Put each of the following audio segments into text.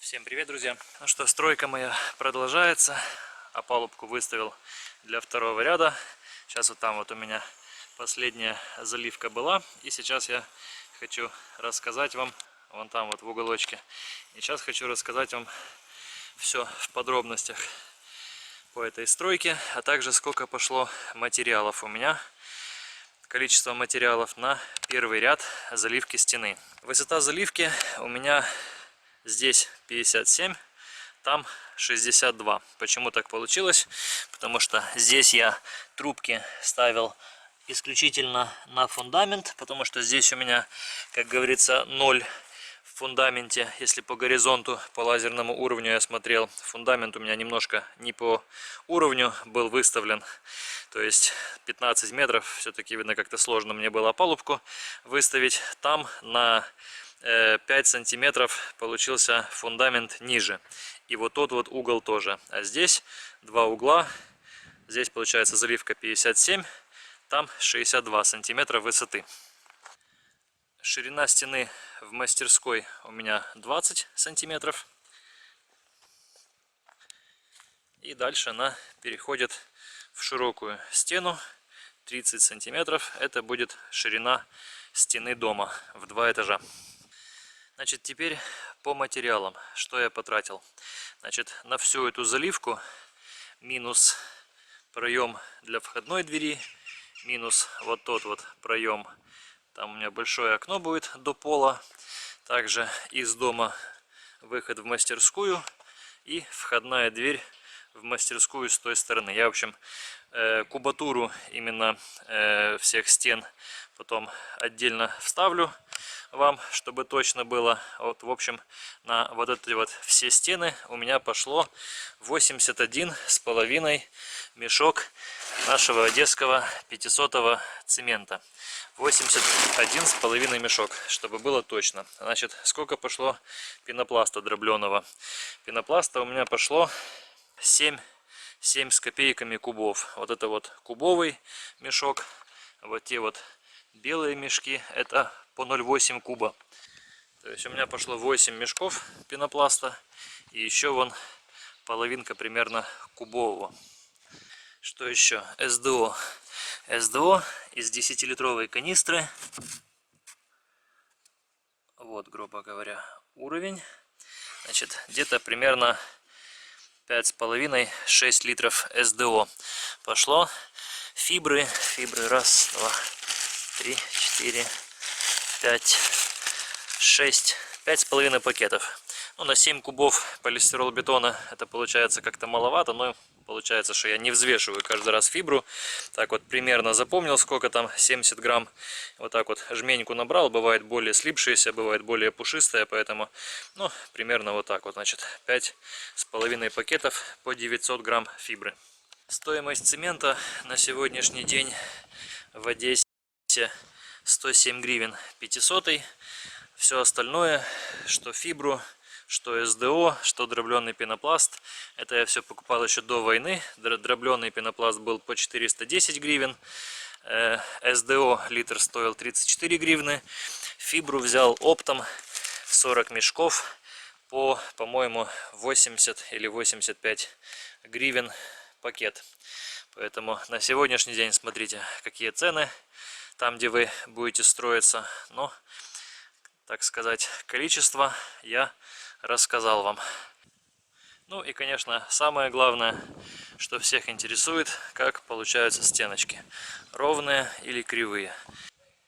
Всем привет, друзья! Ну что, стройка моя продолжается. Опалубку выставил для второго ряда. Сейчас вот там вот у меня последняя заливка была. И сейчас я хочу рассказать вам, вон там вот в уголочке. И сейчас хочу рассказать вам все в подробностях по этой стройке, а также сколько пошло материалов у меня. Количество материалов на первый ряд заливки стены. Высота заливки у меня здесь 57, там 62. Почему так получилось? Потому что здесь я трубки ставил исключительно на фундамент, потому что здесь у меня, как говорится, 0 в фундаменте. Если по горизонту, по лазерному уровню я смотрел, фундамент у меня немножко не по уровню был выставлен. То есть 15 метров, все-таки, видно, как-то сложно мне было опалубку выставить. Там на 5 сантиметров получился фундамент ниже. И вот тот вот угол тоже. А здесь два угла. Здесь получается заливка 57, там 62 сантиметра высоты. Ширина стены в мастерской у меня 20 сантиметров. И дальше она переходит в широкую стену 30 сантиметров. Это будет ширина стены дома в 2 этажа. Значит, теперь по материалам, что я потратил. Значит, на всю эту заливку минус проем для входной двери, минус вот тот вот проем, там у меня большое окно будет до пола. Также из дома выход в мастерскую и входная дверь в мастерскую с той стороны. Я, в общем, кубатуру именно всех стен потом отдельно вставлю вам, чтобы точно было. Вот, в общем, на вот эти вот все стены у меня пошло 81,5 мешок нашего одесского 500 цемента. 81,5 мешок, чтобы было точно. Значит, сколько пошло пенопласта дробленого? Пенопласта у меня пошло 7 с копейками кубов. Вот это вот кубовый мешок. Вот те вот белые мешки, это по 0,8 куба. То есть у меня пошло 8 мешков пенопласта. И еще вон половинка примерно кубового. Что еще? СДО. СДО из 10-литровой канистры. Вот, грубо говоря, уровень. Значит, где-то примерно 5,5-6 литров СДО пошло. Фибры, раз, два, 3, 4, 5, 6, 5,5 пакетов. Ну, на 7 кубов полистиролбетона это получается как-то маловато, но получается, что я не взвешиваю каждый раз фибру. Так вот, примерно запомнил, сколько там, 70 грамм. Вот так вот жменьку набрал, бывает более слипшаяся, бывает более пушистая, поэтому, ну, примерно вот так вот, значит, 5,5 пакетов по 900 грамм фибры. Стоимость цемента на сегодняшний день в Одессе 107 гривен 500. Все остальное, что фибру, что СДО, что дробленый пенопласт, это я все покупал еще до войны. Дробленый пенопласт был по 410 гривен. СДО литр стоил 34 гривны. Фибру взял оптом 40 мешков по, по-моему, 80 или 85 гривен пакет. Поэтому на сегодняшний день смотрите, какие цены там, где вы будете строиться. Но, так сказать, количество я рассказал вам. Ну и, конечно, самое главное, что всех интересует, как получаются стеночки. Ровные или кривые.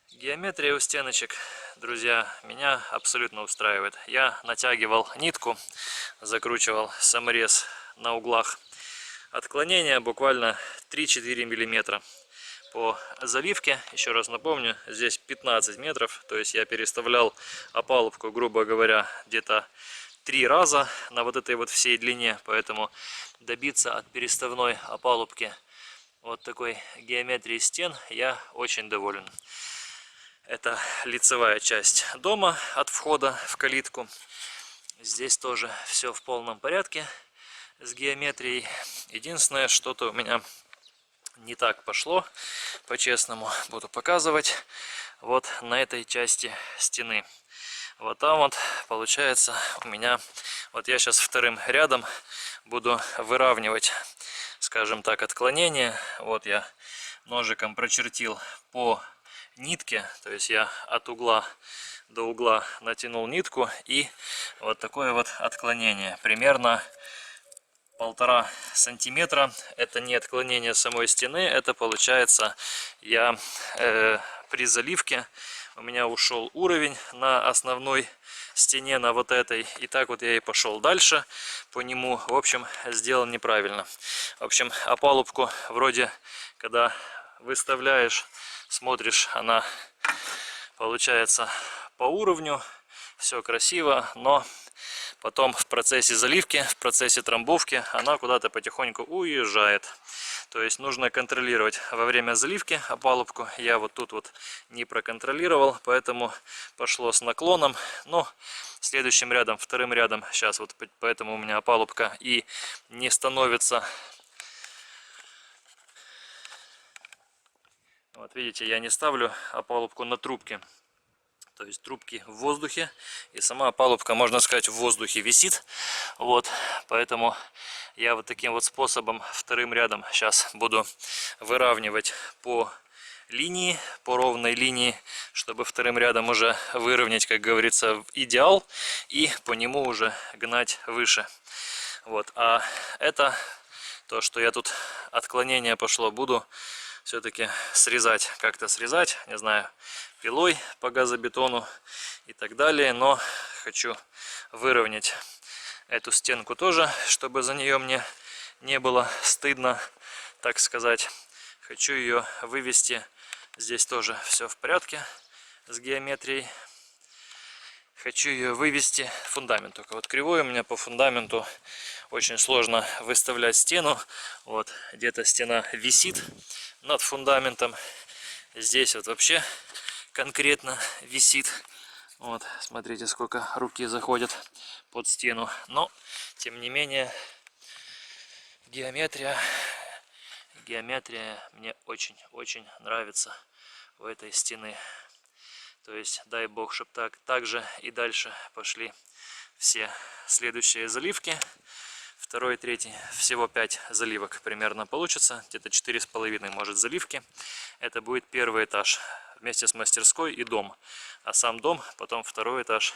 Геометрия у стеночек, друзья, меня абсолютно устраивает. Я натягивал нитку, закручивал саморез на углах. Отклонение буквально 3-4 миллиметра. По заливке, еще раз напомню, здесь 15 метров, то есть я переставлял опалубку, грубо говоря, где-то 3 раза на вот этой вот всей длине, поэтому добиться от переставной опалубки вот такой геометрии стен я очень доволен. Это лицевая часть дома от входа в калитку. Здесь тоже все в полном порядке с геометрией. Единственное, что-то у меня не так пошло, по-честному буду показывать. Вот на этой части стены. Вот там вот получается у меня Вот я сейчас вторым рядом буду выравнивать, скажем так, отклонение. Вот я ножиком прочертил по нитке, то есть я от угла до угла натянул нитку, и вот такое вот отклонение, примерно 1,5 сантиметра. Это не отклонение самой стены, это получается я при заливке у меня ушел уровень на основной стене, на вот этой, и так вот я и пошел дальше по нему. В общем, сделал неправильно. В общем, опалубку вроде, когда выставляешь, смотришь, она получается по уровню, все красиво, но потом в процессе заливки, в процессе трамбовки она куда-то потихоньку уезжает. То есть нужно контролировать во время заливки опалубку. Я вот тут вот не проконтролировал, поэтому пошло с наклоном. Но следующим рядом, вторым рядом, сейчас вот поэтому у меня опалубка и не становится. Вот видите, я не ставлю опалубку на трубке. То есть трубки в воздухе, и сама опалубка, можно сказать, в воздухе висит. Вот, поэтому я вот таким вот способом вторым рядом сейчас буду выравнивать по линии, по ровной линии, чтобы вторым рядом уже выровнять, как говорится, в идеал, и по нему уже гнать выше. Вот, а это то, что я тут отклонение пошло, буду все-таки срезать, как-то срезать, не знаю, пилой по газобетону и так далее, но хочу выровнять эту стенку тоже, чтобы за нее мне не было стыдно, так сказать. Хочу ее вывести, здесь тоже все в порядке с геометрией. Хочу ее вывести фундамент, только вот кривой у меня по фундаменту, очень сложно выставлять стену. Вот где-то стена висит над фундаментом, здесь вот вообще конкретно висит. Вот, смотрите, сколько руки заходят под стену. Но, тем не менее, геометрия мне очень-очень нравится у этой стены. То есть, дай бог, чтобы так же и дальше пошли все следующие заливки. Второй, третий, всего 5 заливок примерно получится, где-то 4,5 может заливки. Это будет первый этаж вместе с мастерской и дом. А сам дом, потом второй этаж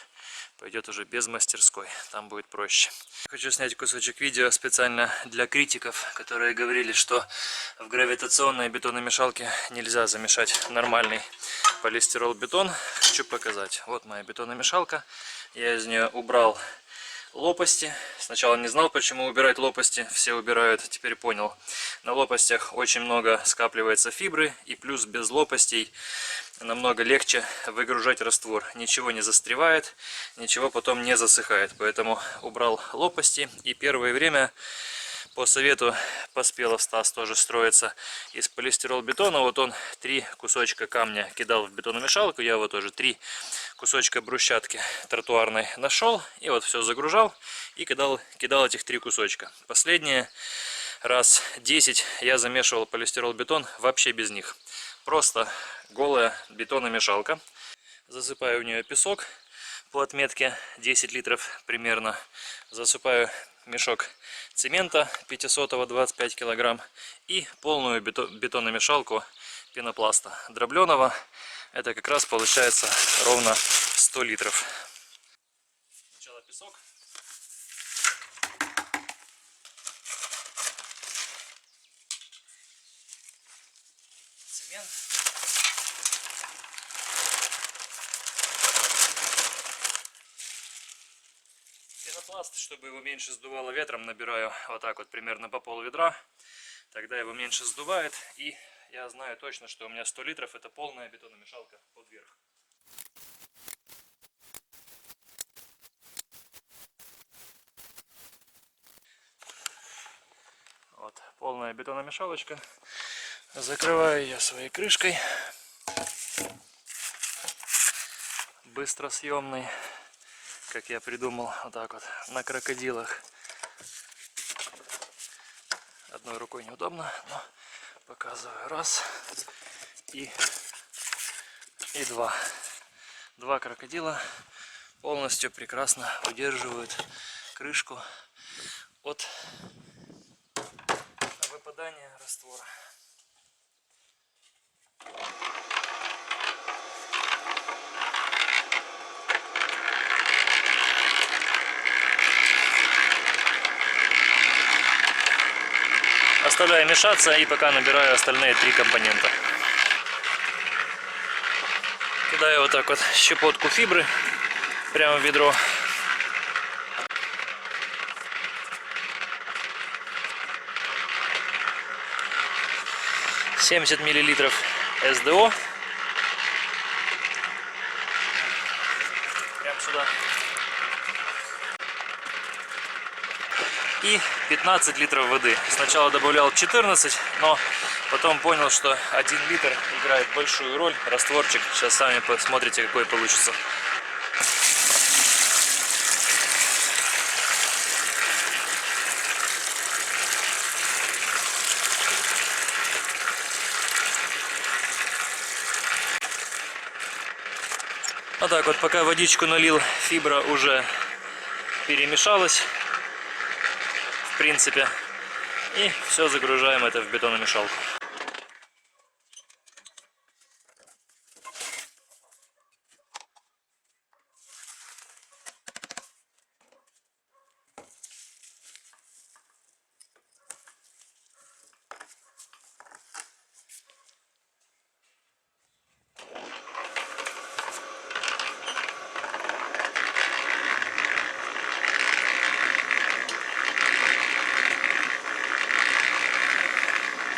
пойдет уже без мастерской, там будет проще. Хочу снять кусочек видео специально для критиков, которые говорили, что в гравитационной бетономешалке нельзя замешать нормальный полистирол-бетон. Хочу показать. Вот моя бетономешалка, я из нее убрал лопасти. Сначала не знал, почему убирать лопасти, все убирают, теперь понял. На лопастях очень много скапливается фибры, и плюс без лопастей намного легче выгружать раствор. Ничего не застревает, ничего потом не засыхает. Поэтому убрал лопасти, и первое время по совету Поспелов Стас тоже строится из полистирол-бетона. Вот он 3 кусочка камня кидал в бетономешалку, я вот тоже 3 кусочка брусчатки тротуарной нашел, и вот все загружал и кидал этих 3 кусочка. Последние раз 10 я замешивал полистирол-бетон вообще без них. Просто голая бетономешалка. Засыпаю в нее песок по отметке 10 литров примерно. Засыпаю мешок цемента 500-го 25 килограмм и полную бетономешалку пенопласта дробленого. Это как раз получается ровно 100 литров. Сначала песок. Цемент. Пенопласт, чтобы его меньше сдувало ветром, набираю вот так вот примерно по пол ведра. Тогда его меньше сдувает, и я знаю точно, что у меня 100 литров это полная бетономешалка под верх. Вот полная бетономешалочка. Закрываю ее своей крышкой быстросъемной, как я придумал, вот так вот на крокодилах. Одной рукой неудобно, но показываю. Раз и два. 2 крокодила полностью прекрасно удерживают крышку крышку от выпадания раствора. Оставляю мешаться и пока набираю остальные 3 компонента. Кидаю вот так вот щепотку фибры прямо в ведро. «70 мл СДО». Прямо сюда. И 15 литров воды. Сначала добавлял 14, но потом понял, что 1 литр играет большую роль. Растворчик. Сейчас сами посмотрите, какой получится. Вот так вот, пока водичку налил, фибра уже перемешалась, в принципе. И все, загружаем это в бетономешалку.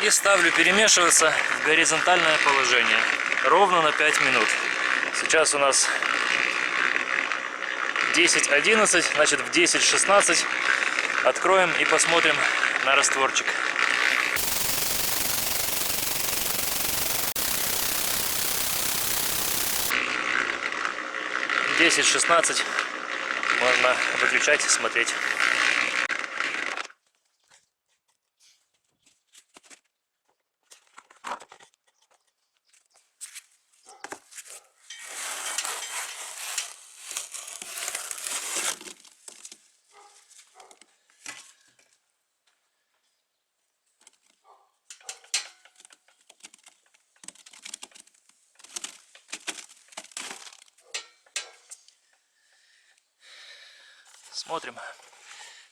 И ставлю перемешиваться в горизонтальное положение ровно на 5 минут. Сейчас у нас 10:11, значит в 10:16 откроем и посмотрим на растворчик. В 10:16 можно выключать и смотреть.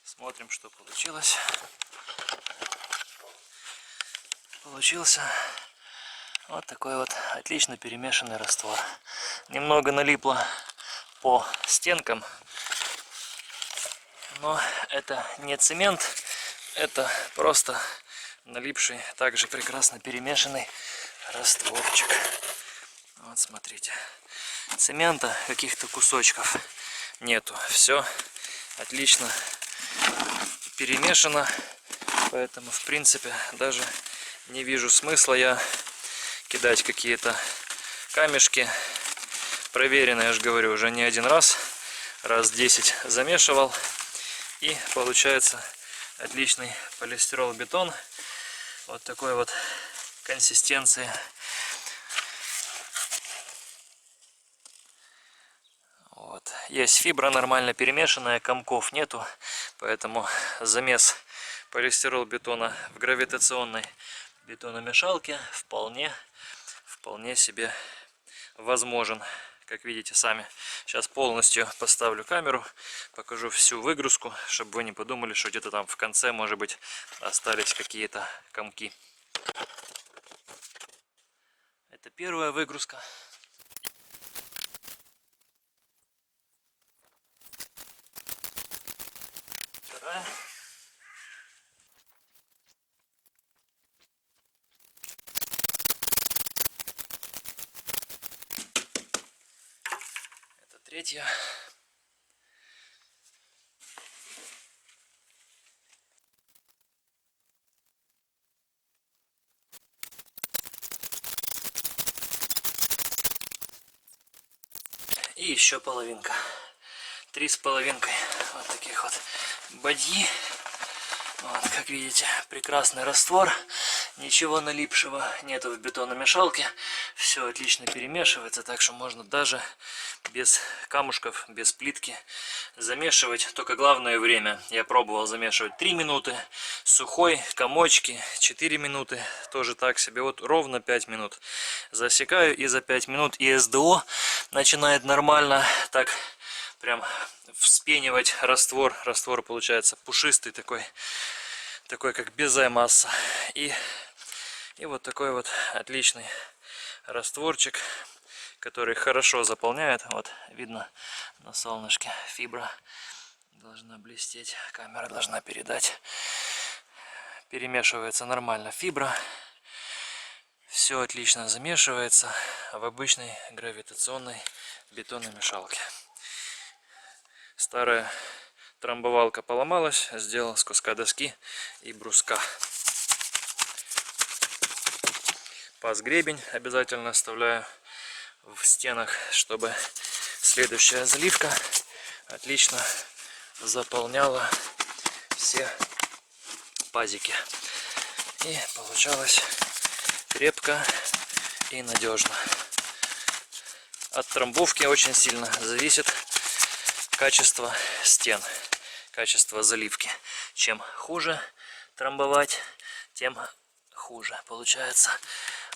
Смотрим, что получилось. Получился вот такой вот отлично перемешанный раствор. Немного налипло по стенкам, но это не цемент, это просто налипший, также прекрасно перемешанный растворчик. Вот смотрите, цемента, каких-то кусочков нету, все отлично перемешано, поэтому в принципе даже не вижу смысла я кидать какие-то камешки. Проверено, я же говорю, уже не один раз 10 замешивал, и получается отличный полистирол-бетон вот такой вот консистенции. Вот. Есть фибра нормально перемешанная, комков нету, поэтому замес полистирол-бетона в гравитационной бетономешалке вполне себе возможен. Как видите сами, сейчас полностью поставлю камеру, покажу всю выгрузку, чтобы вы не подумали, что где-то там в конце, может быть, остались какие-то комки. Это первая выгрузка. Вторая. Это третья. И еще половинка. 3,5 вот таких вот бадьи. Вот, как видите, прекрасный раствор. ничего налипшего нету в бетономешалке. Все отлично перемешивается, так что можно даже без камушков, без плитки замешивать. Только главное время. Я пробовал замешивать 3 минуты, сухой, комочки 4 минуты, тоже так себе. Вот ровно 5 минут засекаю, и за 5 минут и СДО начинает нормально так прям вспенивать раствор. Раствор получается пушистый такой как безая масса. И вот такой вот отличный растворчик, который хорошо заполняет. Вот видно на солнышке, фибра должна блестеть, камера должна передать. Перемешивается нормально фибра. Все отлично замешивается в обычной гравитационной бетономешалке. Старая трамбовалка поломалась, сделал с куска доски и бруска. Паз-гребень обязательно оставляю в стенах, чтобы следующая заливка отлично заполняла все пазики. И получалось крепко и надежно. От трамбовки очень сильно зависит качество стен, качество заливки. Чем хуже трамбовать, тем хуже получается.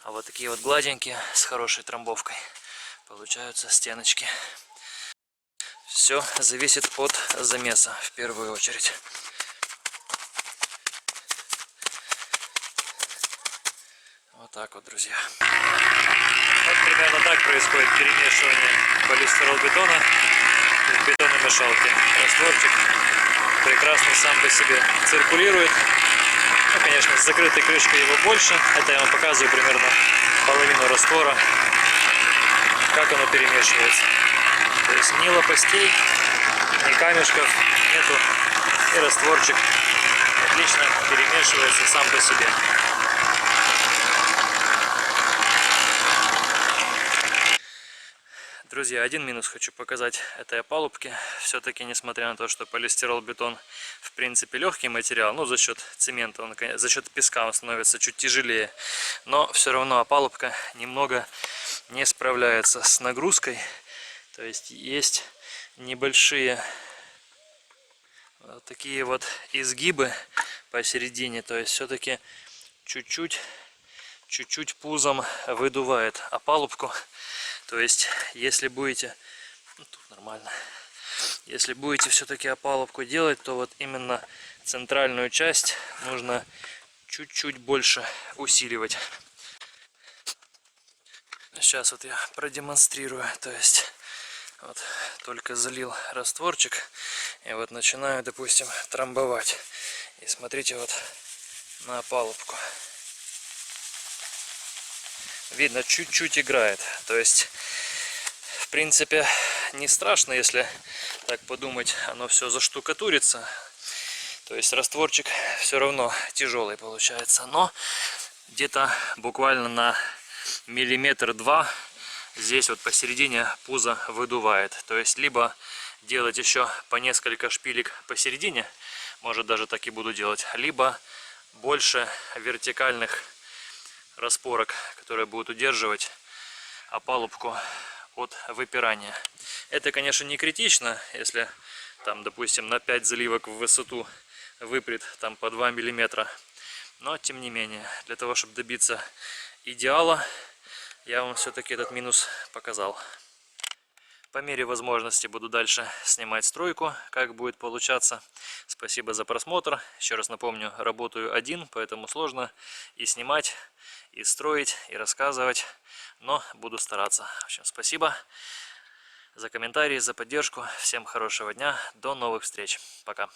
А вот такие вот гладенькие с хорошей трамбовкой получаются стеночки. Все зависит от замеса в первую очередь. Вот так вот, друзья. Вот примерно так происходит перемешивание полистиролбетона в бетономешалке. Растворчик прекрасно сам по себе циркулирует. Ну, конечно, с закрытой крышкой его больше. Это я вам показываю примерно половину раствора, как оно перемешивается. То есть ни лопастей, ни камешков нету. И растворчик отлично перемешивается сам по себе. Друзья, один минус хочу показать этой опалубки. Все-таки, несмотря на то, что полистиролбетон в принципе легкий материал, ну за счет цемента, за счет песка он становится чуть тяжелее, но все равно опалубка немного не справляется с нагрузкой. То есть есть небольшие вот такие вот изгибы посередине, то есть все-таки чуть-чуть пузом выдувает опалубку. То есть, если будете, ну, тут нормально, если будете все-таки опалубку делать, то вот именно центральную часть нужно чуть-чуть больше усиливать. Сейчас вот я продемонстрирую, то есть, вот только залил растворчик, и вот начинаю, допустим, трамбовать. И смотрите вот на опалубку. Видно, чуть-чуть играет. То есть, в принципе, не страшно, если так подумать, оно все заштукатурится. То есть растворчик все равно тяжелый получается. Но где-то буквально на миллиметр-два здесь вот посередине пузо выдувает. То есть, либо делать еще по несколько шпилек посередине, может даже так и буду делать, либо больше вертикальных распорок, которые будут удерживать опалубку от выпирания. Это, конечно, не критично, если там, допустим, на 5 заливок в высоту выпрет там по 2 мм. Но, тем не менее, для того, чтобы добиться идеала, я вам все-таки этот минус показал. По мере возможности буду дальше снимать стройку, как будет получаться. Спасибо за просмотр. Еще раз напомню, работаю один, поэтому сложно и снимать, и строить, и рассказывать. Но буду стараться. В общем, спасибо за комментарии, за поддержку. Всем хорошего дня. До новых встреч. Пока.